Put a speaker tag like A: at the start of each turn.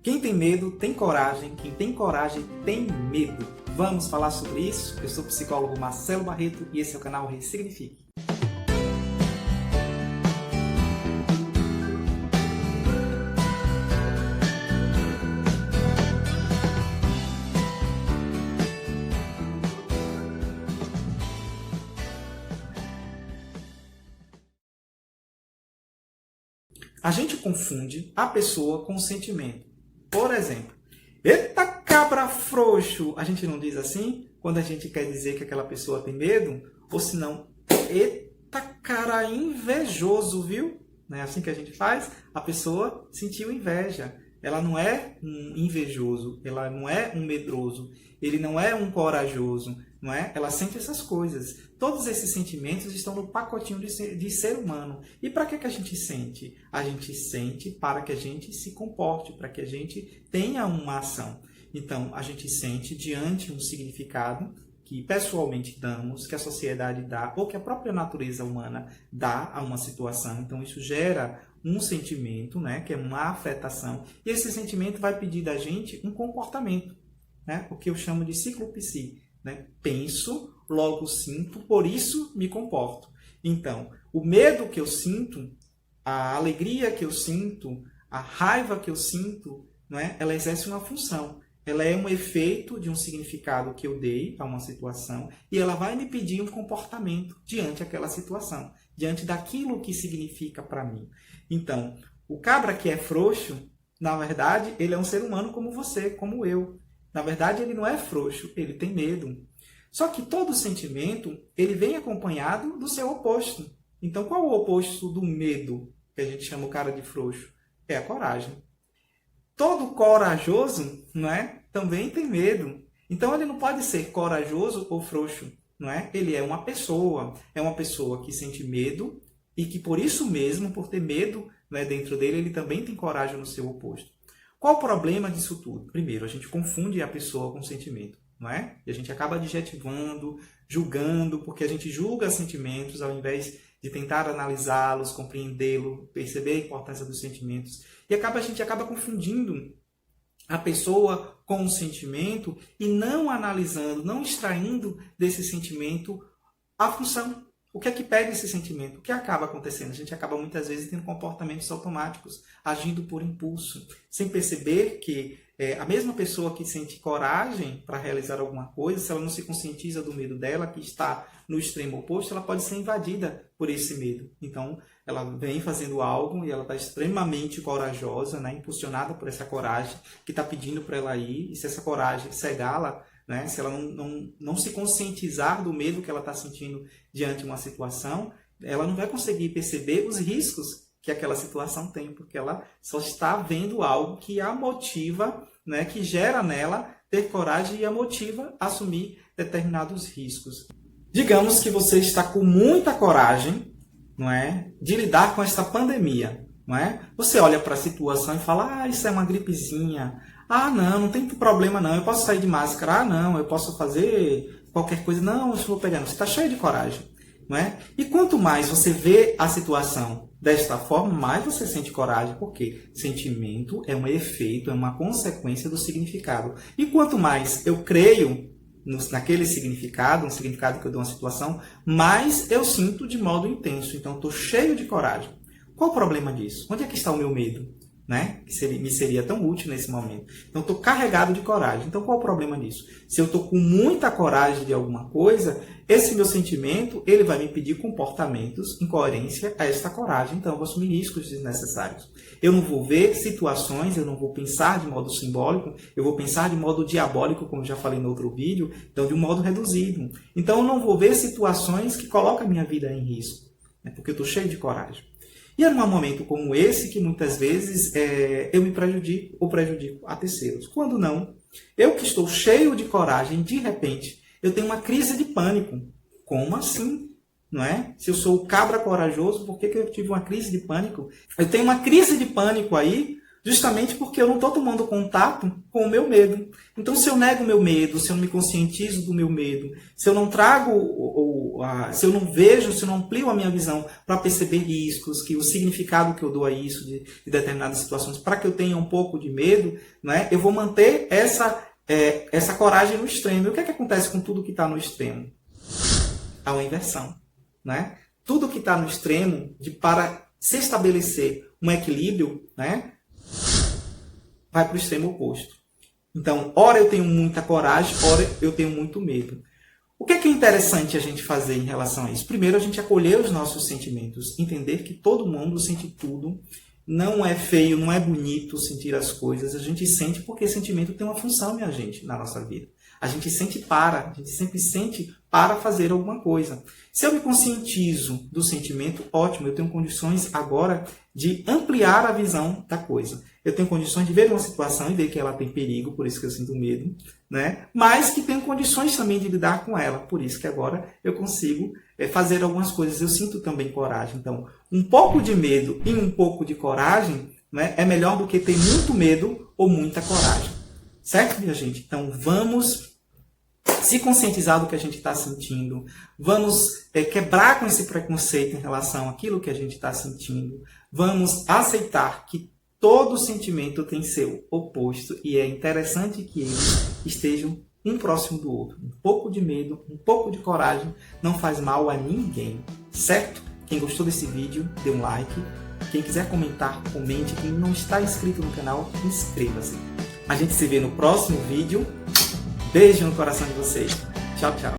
A: Quem tem medo tem coragem, quem tem coragem tem medo. Vamos falar sobre isso? Eu sou o psicólogo Marcelo Barreto e esse é o canal Ressignifique. A gente confunde a pessoa com o sentimento. Por exemplo, eita cabra frouxo! A gente não diz assim quando a gente quer dizer que aquela pessoa tem medo? Ou senão, eita cara invejoso, viu? Não é assim que a gente faz? A pessoa sentiu inveja. Ela não é um invejoso, ela não é um medroso, ele não é um corajoso, não é? Ela sente essas coisas. Todos esses sentimentos estão no pacotinho de ser humano. E para que a gente sente? A gente sente para que a gente se comporte, para que a gente tenha uma ação. Então, a gente sente diante um significado que pessoalmente damos, que a sociedade dá, ou que a própria natureza humana dá a uma situação. Então, isso gera um sentimento, né, que é uma afetação. E esse sentimento vai pedir da gente um comportamento, né, o que eu chamo de ciclo psi. Né? Penso, logo sinto, por isso me comporto. Então, o medo que eu sinto, a alegria que eu sinto, a raiva que eu sinto, não é? Ela exerce uma função. Ela é um efeito de um significado que eu dei a uma situação e ela vai me pedir um comportamento diante daquela situação, diante daquilo que significa para mim. Então, o cabra que é frouxo, na verdade, ele é um ser humano como você, como eu. Na verdade, ele não é frouxo, ele tem medo. Só que todo sentimento, ele vem acompanhado do seu oposto. Então, qual é o oposto do medo, que a gente chama o cara de frouxo? É a coragem. Todo corajoso, não é? Também tem medo. Então, ele não pode ser corajoso ou frouxo, não é? Ele é uma pessoa que sente medo e que, por isso mesmo, por ter medo, né, dentro dele, ele também tem coragem no seu oposto. Qual o problema disso tudo? Primeiro, a gente confunde a pessoa com o sentimento, não é? E a gente acaba adjetivando, julgando, porque a gente julga sentimentos ao invés de tentar analisá-los, compreendê-los, perceber a importância dos sentimentos. E a gente acaba confundindo a pessoa com o sentimento e não analisando, não extraindo desse sentimento a função. O que é que pega esse sentimento? O que acaba acontecendo? A gente acaba muitas vezes tendo comportamentos automáticos, agindo por impulso, sem perceber que a mesma pessoa que sente coragem para realizar alguma coisa, se ela não se conscientiza do medo dela, que está no extremo oposto, ela pode ser invadida por esse medo. Então, ela vem fazendo algo e ela está extremamente corajosa, né, impulsionada por essa coragem que está pedindo para ela ir, e se essa coragem cegá-la, né? Se ela não se conscientizar do medo que ela está sentindo diante de uma situação, ela não vai conseguir perceber os riscos que aquela situação tem, porque ela só está vendo algo que a motiva, né? Que gera nela ter coragem e a motiva a assumir determinados riscos. Digamos que você está com muita coragem, não é, de lidar com esta pandemia. Não é? Você olha para a situação e fala, isso é uma gripezinha. Não tem problema não, eu posso sair de máscara. Não, eu posso fazer qualquer coisa. Não, eu estou pegando. Você está cheio de coragem. Não é? E quanto mais você vê a situação desta forma, mais você sente coragem. Porque sentimento é um efeito, é uma consequência do significado. E quanto mais eu creio naquele significado, um significado que eu dou a uma situação, mais eu sinto de modo intenso. Então, eu estou cheio de coragem. Qual o problema disso? Onde é que está o meu medo? Né? Que me seria tão útil nesse momento. Então, estou carregado de coragem. Então, qual o problema disso? Se eu estou com muita coragem de alguma coisa, esse meu sentimento ele vai me pedir comportamentos em coerência a esta coragem. Então, eu vou assumir riscos desnecessários. Eu não vou ver situações, eu não vou pensar de modo simbólico, eu vou pensar de modo diabólico, como já falei no outro vídeo, então de um modo reduzido. Então, eu não vou ver situações que colocam a minha vida em risco, né? Porque eu estou cheio de coragem. E é num momento como esse que muitas vezes eu me prejudico ou prejudico a terceiros. Quando não, eu que estou cheio de coragem, de repente, eu tenho uma crise de pânico. Como assim? Não é? Se eu sou o cabra corajoso, por que eu tive uma crise de pânico? Eu tenho uma crise de pânico aí Justamente porque eu não estou tomando contato com o meu medo. Então, se eu nego o meu medo, se eu não me conscientizo do meu medo, se eu não trago, se eu não vejo, se eu não amplio a minha visão para perceber riscos, que o significado que eu dou a isso de determinadas situações, para que eu tenha um pouco de medo, né, eu vou manter essa coragem no extremo. E o que é que acontece com tudo que está no extremo? Há uma inversão. Né? Tudo que está no extremo, para se estabelecer um equilíbrio, né, vai para o extremo oposto. Então, ora eu tenho muita coragem, ora eu tenho muito medo. O que é interessante a gente fazer em relação a isso? Primeiro, a gente acolher os nossos sentimentos, entender que todo mundo sente tudo, não é feio, não é bonito sentir as coisas, a gente sente porque sentimento tem uma função, minha gente, na nossa vida. A gente sempre sente para fazer alguma coisa. Se eu me conscientizo do sentimento, ótimo, eu tenho condições agora de ampliar a visão da coisa. Eu tenho condições de ver uma situação e ver que ela tem perigo, por isso que eu sinto medo, né? Mas que tenho condições também de lidar com ela, por isso que agora eu consigo fazer algumas coisas. Eu sinto também coragem. Então, um pouco de medo e um pouco de coragem, né, é melhor do que ter muito medo ou muita coragem. Certo, minha gente? Então, vamos se conscientizar do que a gente está sentindo. Vamos quebrar com esse preconceito em relação àquilo que a gente está sentindo. Vamos aceitar que todo sentimento tem seu oposto e é interessante que eles estejam um próximo do outro. Um pouco de medo, um pouco de coragem não faz mal a ninguém. Certo? Quem gostou desse vídeo, dê um like. Quem quiser comentar, comente. Quem não está inscrito no canal, inscreva-se. A gente se vê no próximo vídeo. Beijo no coração de vocês. Tchau, tchau.